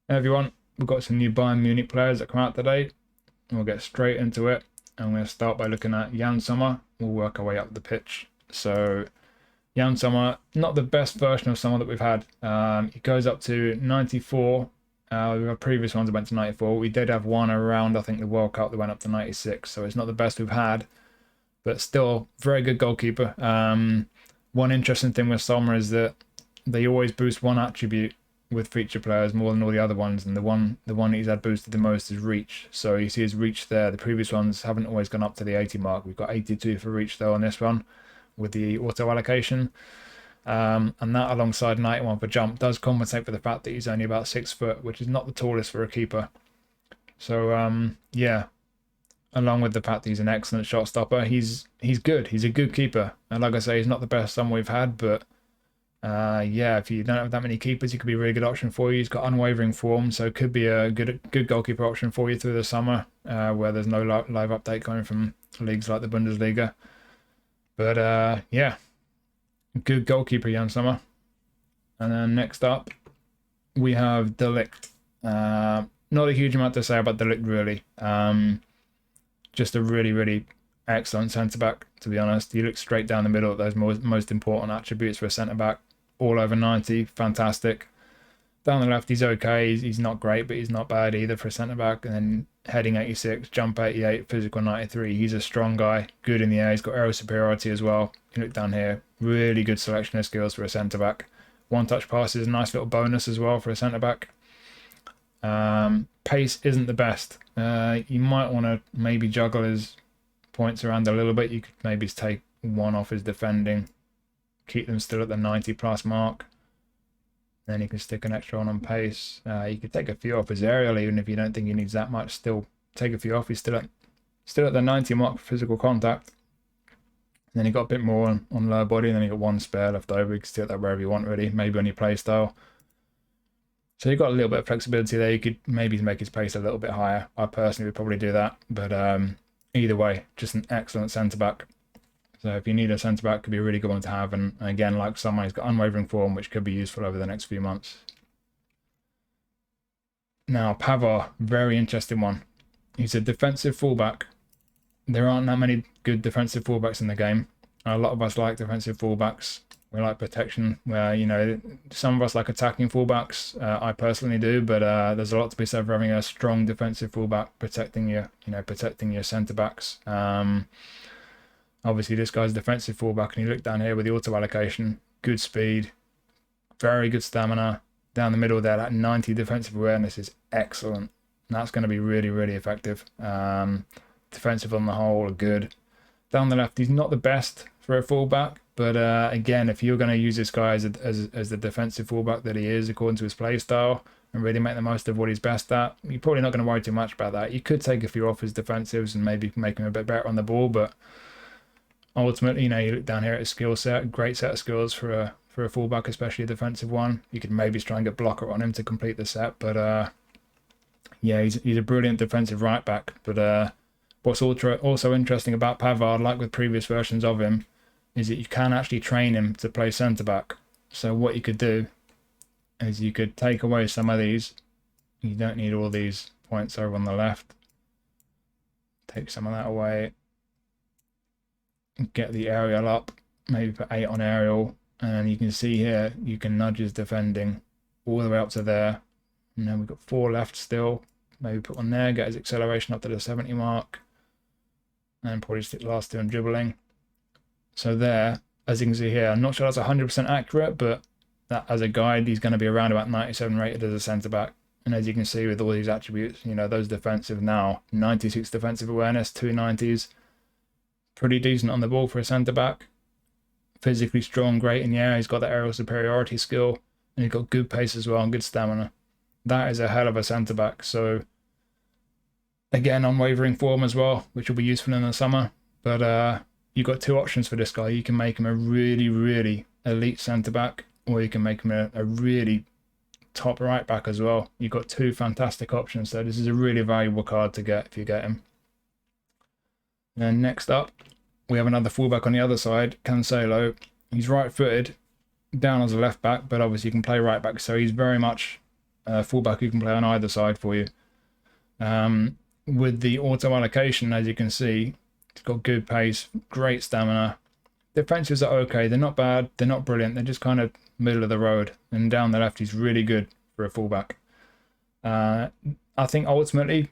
Hey everyone, we've got some new Bayern Munich players that come out today, and we'll get straight into it. I'm going to start by looking at Sommer. We'll work our way up the pitch. So, Sommer, not the best version of Sommer that we've had. It goes up to 94. Our previous ones went to 94. We did have one around, I think, the World Cup that went up to 96. So it's not the best we've had, but still very good goalkeeper. One interesting thing with Sommer is that they always boost one attribute with feature players more than all the other ones, and the one he's had boosted the most is reach. So you see his reach there. The previous ones haven't always gone up to the 80 mark. We've got 82 for reach though on this one with the auto allocation, and that alongside 91 for jump does compensate for the fact that he's only about 6 foot, which is not the tallest for a keeper. So yeah, along with the fact that he's an excellent shot stopper, he's good. He's a good keeper, and like I say, he's not the best one we've had, but yeah, if you don't have that many keepers, he could be a really good option for you. He's got unwavering form, so it could be a good goalkeeper option for you through the summer, where there's no live update coming from leagues like the Bundesliga. But yeah, good goalkeeper, Jan Sommer. And then next up, we have Ligt. Not a huge amount to say about Ligt, really. Just a really excellent centre-back, to be honest. He looks straight down the middle at those most important attributes for a centre-back. All over 90, fantastic. Down the left, he's okay. He's not great, but he's not bad either for a centre-back. And then heading 86, jump 88, physical 93. He's a strong guy, good in the air. He's got aerial superiority as well. You look down here, really good selection of skills for a centre-back. One-touch pass is a nice little bonus as well for a centre-back. Pace isn't the best. You might want to maybe juggle his points around a little bit. You could maybe take one off his defending, keep them still at the 90 plus mark, then you can stick an extra on pace. You could take a few off his aerial, even if you don't think he needs that much. Still take a few off. He's still at the 90 mark for physical contact. And then you got a bit more on lower body, and then you got one spare left over. You can stick that wherever you want, really, maybe on your play style. So you've got a little bit of flexibility there. You could maybe make his pace a little bit higher. I personally would probably do that, but either way, just an excellent centre-back. So if you need a centre-back, could be a really good one to have. And again, like someone who's got unwavering form, which could be useful over the next few months. Now, Pavard, very interesting one. He's a defensive fullback. There aren't that many good defensive fullbacks in the game. A lot of us like defensive fullbacks. We like protection, where, you know, some of us like attacking fullbacks. I personally do, but there's a lot to be said for having a strong defensive fullback protecting your centre backs. Obviously, this guy's a defensive fullback, and you look down here with the auto allocation, good speed, very good stamina. Down the middle there, that 90 defensive awareness is excellent. And that's going to be really effective. Defensive on the whole are good. Down the left, he's not the best for a fullback. But again, if you're going to use this guy as the defensive fullback that he is, according to his play style, and really make the most of what he's best at, you're probably not going to worry too much about that. You could take a few off his defensives and maybe make him a bit better on the ball, but ultimately, you know, you look down here at his skill set, great set of skills for a fullback, especially a defensive one. You could maybe try and get blocker on him to complete the set, but yeah, he's a brilliant defensive right back. But what's also interesting about Pavard, like with previous versions of him, is that you can actually train him to play centre-back. So what you could do is you could take away some of these. You don't need all these points over on the left. Take some of that away. Get the aerial up. Maybe put 8 on aerial. And you can see here, you can nudge his defending all the way up to there. And then we've got 4 left still. Maybe put one there, get his acceleration up to the 70 mark. And probably stick the last 2 on dribbling. So there, as you can see here, I'm not sure that's 100% accurate, but that as a guide, he's going to be around about 97 rated as a centre-back. And as you can see with all these attributes, you know, those defensive now, 96 defensive awareness, 290s. Pretty decent on the ball for a centre-back. Physically strong, great in the air. He's got that aerial superiority skill. And he's got good pace as well and good stamina. That is a hell of a centre-back. So, again, unwavering form as well, which will be useful in the summer. But you've got 2 options for this guy. You can make him a really elite centre-back, or you can make him a really top right-back as well. You've got 2 fantastic options. So this is a really valuable card to get if you get him. And then next up, we have another fullback on the other side, Cancelo. He's right-footed, down as a left-back, but obviously he can play right-back. So he's very much fullback who can play on either side for you. With the auto allocation, as you can see, it's got good pace, great stamina. Defensives are okay. They're not bad. They're not brilliant. They're just kind of middle of the road. And down the left, he's really good for a fullback. I think ultimately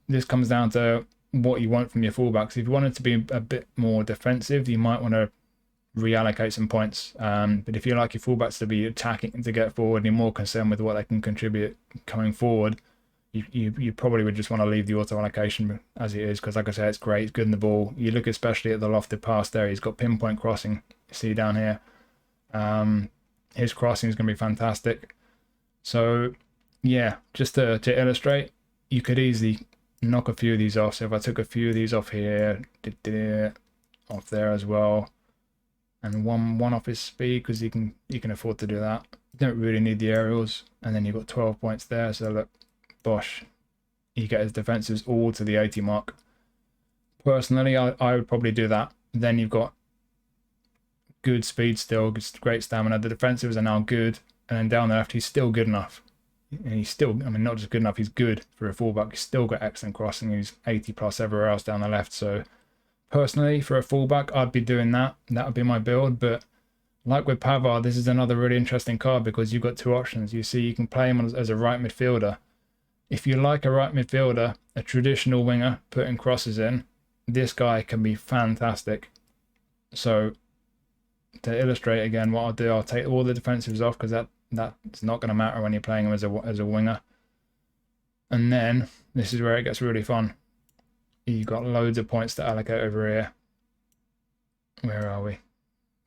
this comes down to what you want from your fullbacks. If you want it to be a bit more defensive, you might want to reallocate some points. But if you like your fullbacks to be attacking and to get forward, and you're more concerned with what they can contribute coming forward, you probably would just want to leave the auto allocation as it is, because like I said, it's great, it's good in the ball. You look especially at the lofted pass there, he's got pinpoint crossing, you see down here. His crossing is going to be fantastic. So yeah, just to illustrate, you could easily knock a few of these off. So if I took a few of these off here, off there as well, and one off his speed, because you can afford to do that. You don't really need the aerials, and then you've got 12 points there. So look, bosh, you get his defensives all to the 80 mark. Personally, I would probably do that. Then you've got good speed still, great stamina. The defensives are now good, and then down the left, he's still good enough. And he's still, I mean, not just good enough, he's good for a fullback. He's still got excellent crossing. He's 80 plus everywhere else down the left. So personally, for a fullback, I'd be doing that. That would be my build. But like with Pavard, this is another really interesting card because you've got two options. You see, you can play him as a right midfielder. If you like a right midfielder, a traditional winger, putting crosses in, this guy can be fantastic. So to illustrate again, what I'll do, I'll take all the defensives off because that's not going to matter when you're playing him as a winger. And then this is where it gets really fun. You've got loads of points to allocate over here. Where are we?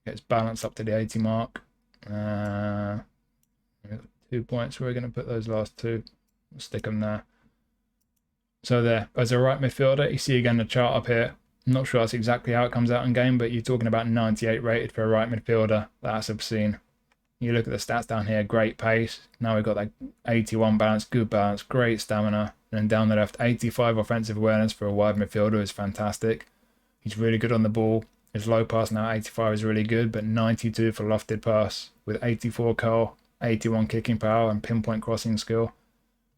Gets balanced up to the 80 mark. 2 points. We're going to put those last two. We'll stick them there. So there, as a right midfielder, you see again the chart up here. I'm not sure that's exactly how it comes out in game, but you're talking about 98 rated for a right midfielder. That's obscene. You look at the stats down here, great pace. Now we've got like 81 balance, good balance, great stamina. And then down the left, 85 offensive awareness for a wide midfielder is fantastic. He's really good on the ball. His low pass now, 85 is really good, but 92 for lofted pass with 84 curl, 81 kicking power and pinpoint crossing skill.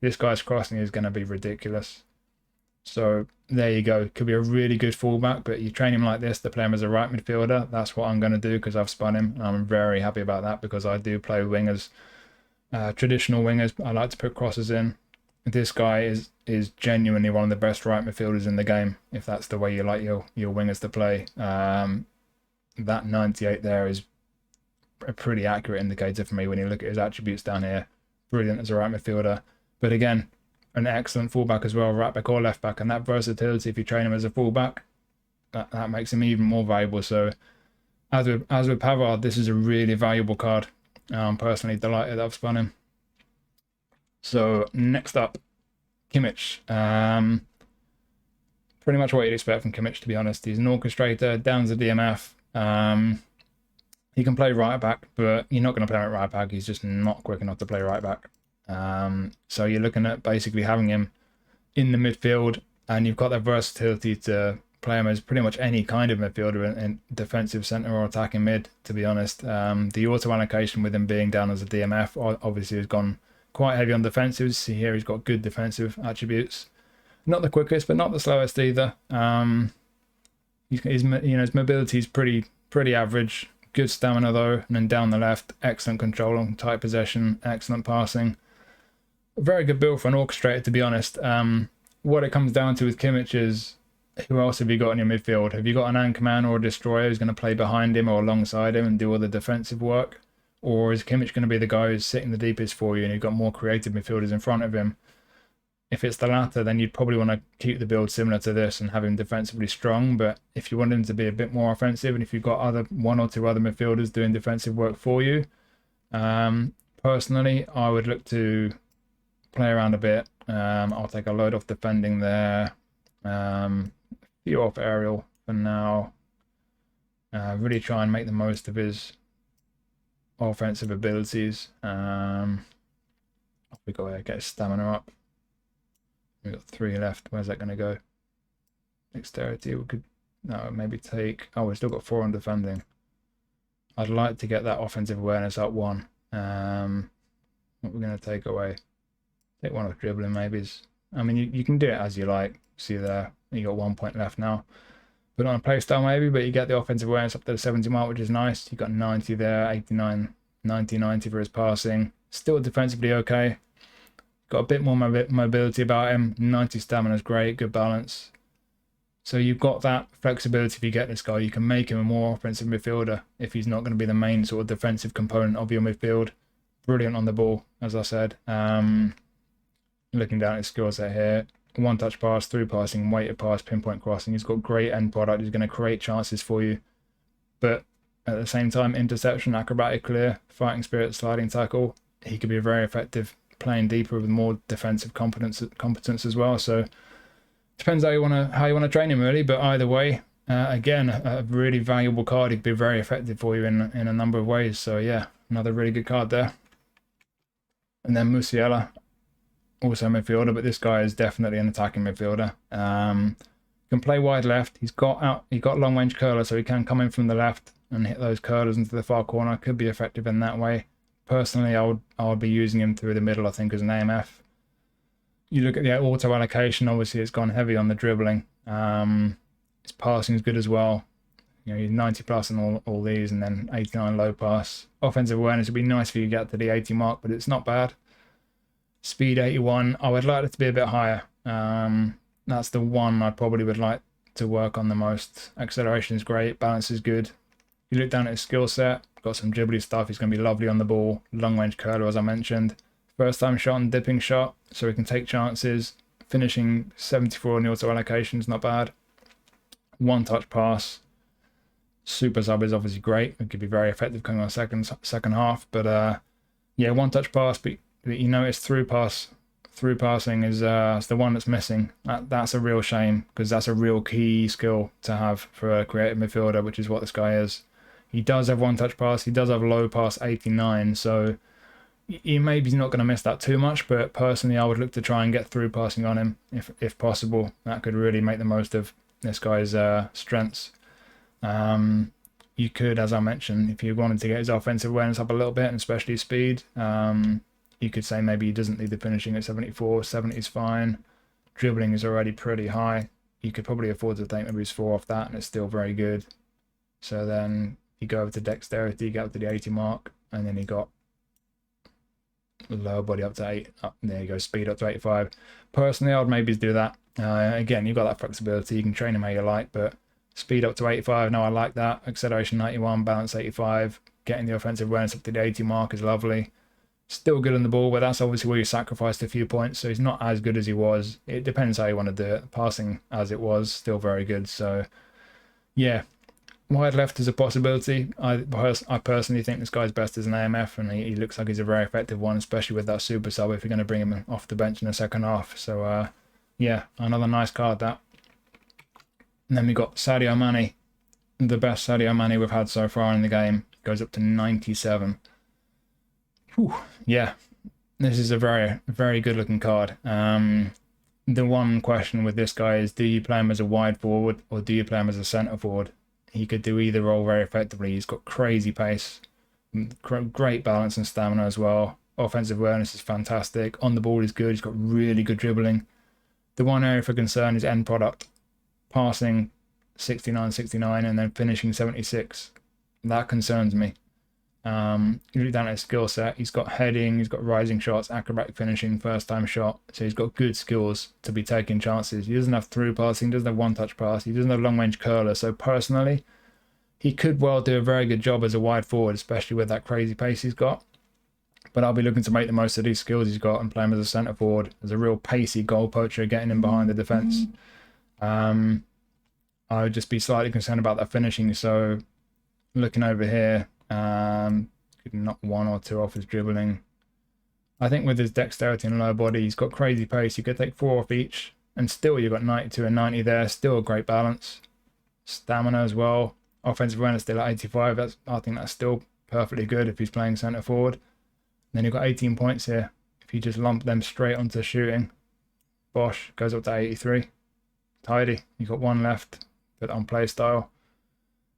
This guy's crossing is going to be ridiculous. So there you go. Could be a really good fullback, but you train him like this to play him as a right midfielder. That's what I'm going to do because I've spun him. I'm very happy about that because I do play wingers, traditional wingers. I like to put crosses in. This guy is genuinely one of the best right midfielders in the game, if that's the way you like your wingers to play. That 98 there is a pretty accurate indicator for me when you look at his attributes down here. Brilliant as a right midfielder. But again, an excellent fullback as well, right back or left back, and that versatility, if you train him as a fullback, that makes him even more valuable. So as with Pavard, this is a really valuable card. I'm personally delighted that I've spun him. So next up, Kimmich. Pretty much what you'd expect from Kimmich, to be honest. He's an orchestrator, down to DMF. He can play right back, but you're not going to play him at right back. He's just not quick enough to play right back. So you're looking at basically having him in the midfield, and you've got that versatility to play him as pretty much any kind of midfielder in defensive centre or attacking mid, to be honest. The auto allocation with him being down as a DMF obviously has gone quite heavy on defensives. See here, he's got good defensive attributes. Not the quickest, but not the slowest either. His mobility is pretty average. Good stamina though, and then down the left, excellent control on tight possession, excellent passing. A very good build for an orchestrator, to be honest. What it comes down to with Kimmich is, who else have you got in your midfield? Have you got an anchorman or a destroyer who's going to play behind him or alongside him and do all the defensive work? Or is Kimmich going to be the guy who's sitting the deepest for you and you've got more creative midfielders in front of him? If it's the latter, then you'd probably want to keep the build similar to this and have him defensively strong. But if you want him to be a bit more offensive, and if you've got one or two other midfielders doing defensive work for you, personally, I would look to play around a bit. I'll take a load off defending there. A few off aerial for now. Really try and make the most of his offensive abilities. Off we go here, get his stamina up. We've got 3 left. Where's that going to go? Dexterity. We could maybe take. Oh, we've still got 4 on defending. I'd like to get that offensive awareness up 1. What we're going to take away. Take one off dribbling, maybe. I mean, you can do it as you like. See there, you got 1 point left now. Put on a play style maybe, but you get the offensive awareness up to the 70 mark, which is nice. You got 90 there, 89, 90, 90 for his passing. Still defensively okay. Got a bit more mobility about him. 90 stamina is great, good balance. So you've got that flexibility if you get this guy. You can make him a more offensive midfielder if he's not going to be the main sort of defensive component of your midfield. Brilliant on the ball, as I said. Looking down at his skill set here. One touch pass, through passing, weighted pass, pinpoint crossing. He's got great end product. He's going to create chances for you. But at the same time, interception, acrobatic clear, fighting spirit, sliding tackle. He could be very effective playing deeper with more defensive competence as well. So depends how you want to train him really. But either way, again, a really valuable card. He could be very effective for you in a number of ways. So yeah, another really good card there. And then Musiala, also a midfielder, but this guy is definitely an attacking midfielder. Can play wide left. He got long range curler, so he can come in from the left and hit those curlers into the far corner. Could be effective in that way. Personally, I would be using him through the middle, I think, as an AMF. You look at the auto allocation, obviously it's gone heavy on the dribbling. His passing is good as well. You know, he's 90 plus on all these, and then 89 low pass. Offensive awareness would be nice if you get to the 80 mark, but it's not bad. Speed 81. I would like it to be a bit higher. That's the one I probably would like to work on the most. Acceleration is great. Balance is good. You look down at his skill set. Got some dribbly stuff. He's going to be lovely on the ball. Long range curler, as I mentioned. First time shot and dipping shot, so he can take chances. Finishing 74 on the auto allocation is not bad. One touch pass. Super sub is obviously great. It could be very effective coming on second half. But yeah, one touch pass. But you notice through passing is the one that's missing. That's a real shame, because that's a real key skill to have for a creative midfielder, which is what this guy is. He does have one touch pass. He does have low pass 89, so he maybe not going to miss that too much. But personally, I would look to try and get through passing on him if possible. That could really make the most of this guy's strengths. You could, as I mentioned, if you wanted to get his offensive awareness up a little bit, and especially speed, you could say maybe he doesn't need the finishing at 74. 70 is fine. Dribbling is already pretty high. You could probably afford to take maybe his 4 off that, and it's still very good. So then you go over to dexterity, you get up to the 80 mark, and then you got lower body up to 8. There you go, speed up to 85. Personally, I would maybe do that. Again, you've got that flexibility. You can train him how you like, but speed up to 85, no, I like that. Acceleration 91, balance 85. Getting the offensive awareness up to the 80 mark is lovely. Still good on the ball, but that's obviously where you sacrificed a few points, so he's not as good as he was. It depends how you want to do it. Passing as it was, still very good. So yeah, wide left is a possibility. I personally think this guy's best as an AMF, and he looks like he's a very effective one, especially with that super sub if you're going to bring him off the bench in the second half. So yeah, another nice card that. And then we got Sadio Mane, the best Sadio Mane we've had so far in the game. Goes up to 97. Whew, yeah, this is a very, very good looking card. The one question with this guy is, do you play him as a wide forward or do you play him as a centre forward? He could do either role very effectively. He's got crazy pace, great balance and stamina as well. Offensive awareness is fantastic. On the ball is good. He's got really good dribbling. The one area for concern is end product. Passing 69, 69, and then finishing 76. That concerns me. You look down at his skill set. He's got heading, he's got rising shots, acrobatic finishing, first time shot. So he's got good skills to be taking chances. He doesn't have through passing, he doesn't have one touch pass, he doesn't have long range curler. So personally, he could well do a very good job as a wide forward, especially with that crazy pace he's got. But I'll be looking to make the most of these skills he's got and play him as a centre forward, as a real pacey goal poacher, getting him behind the defence. I would just be slightly concerned about that finishing. So looking over here, could knock 1 or 2 off his dribbling. I think with his dexterity and lower body, he's got crazy pace. You could take 4 off each, and still you've got 92 and 90 there. Still a great balance. Stamina as well. Offensive awareness still at 85. I think that's still perfectly good if he's playing centre forward. Then you've got 18 points here. If you just lump them straight onto shooting, Bosch goes up to 83. Tidy. You've got 1 left, but on play style.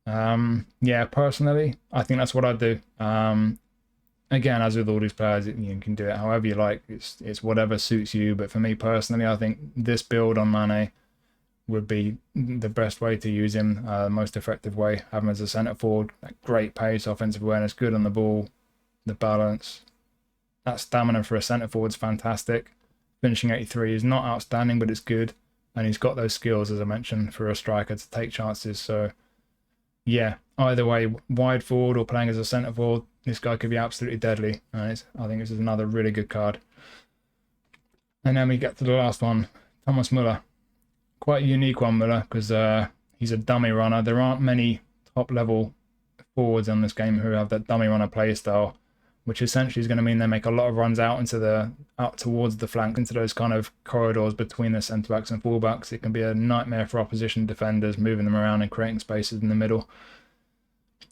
Yeah, personally, I think that's what I'd do. again, as with all these players, you can do it however you like. It's whatever suits you. But for me personally, I think this build on Mane would be the best way to use him, most effective way. Have him as a centre forward, that great pace, offensive awareness, good on the ball, the balance. That stamina for a centre forward is fantastic. Finishing 83 is not outstanding, but it's good. And he's got those skills, as I mentioned, for a striker to take chances. So, yeah, either way, wide forward or playing as a centre forward, this guy could be absolutely deadly. And I think this is another really good card. And then we get to the last one, Thomas Muller. Quite a unique one, Muller, because he's a dummy runner. There aren't many top-level forwards on this game who have that dummy runner play style, which essentially is going to mean they make a lot of runs out towards the flank, into those kind of corridors between the centre-backs and full-backs. It can be a nightmare for opposition defenders, moving them around and creating spaces in the middle.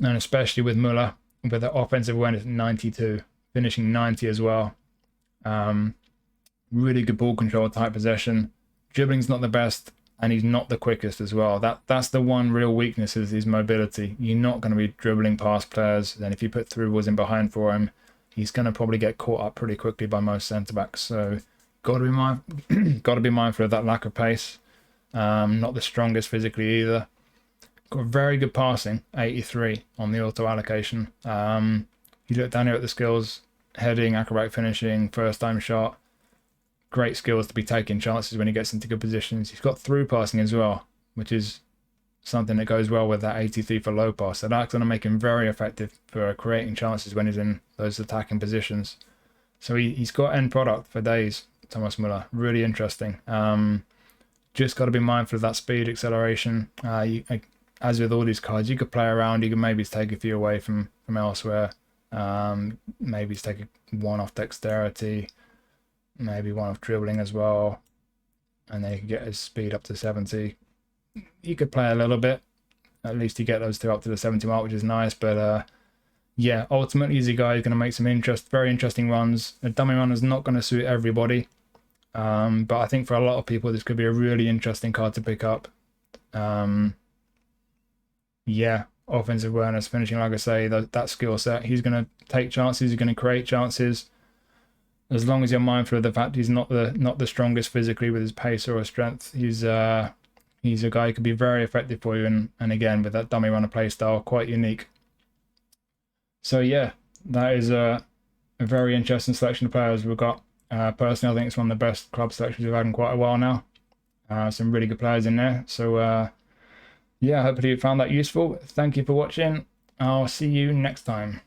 And especially with Muller, with the offensive awareness at 92, finishing 90 as well. Really good ball control, tight possession. Dribbling's not the best, and he's not the quickest as well. That's the one real weakness, is his mobility. You're not going to be dribbling past players. Then if you put through balls in behind for him, he's going to probably get caught up pretty quickly by most centre-backs. So got to be mindful of that lack of pace. Not the strongest physically either. Got very good passing, 83 on the auto allocation. You look down here at the skills, heading, acrobatic finishing, first time shot. Great skills to be taking chances when he gets into good positions. He's got through passing as well, which is something that goes well with that 83 for low pass. So that's going to make him very effective for creating chances when he's in those attacking positions. So he's got end product for days, Thomas Muller. Really interesting. Just got to be mindful of that speed, acceleration. As with all these cards, you could play around. You can maybe take a few away from elsewhere. Maybe take one off dexterity. Maybe one off dribbling as well, and then you can get his speed up to 70. You could play a little bit, at least you get those two up to the 70 mark, which is nice. But yeah, ultimately he's a guy who's going to make some very interesting runs. A dummy run is not going to suit everybody, but I think for a lot of people this could be a really interesting card to pick up. Yeah, offensive awareness, finishing, like I say, that skill set. He's going to take chances, he's going to create chances. As long as you're mindful of the fact he's not the strongest physically with his pace or his strength, he's a guy who could be very effective for you. And again, with that dummy runner play style, quite unique. So yeah, that is a very interesting selection of players we've got. Personally, I think it's one of the best club selections we've had in quite a while now. Some really good players in there. So yeah, hopefully you found that useful. Thank you for watching. I'll see you next time.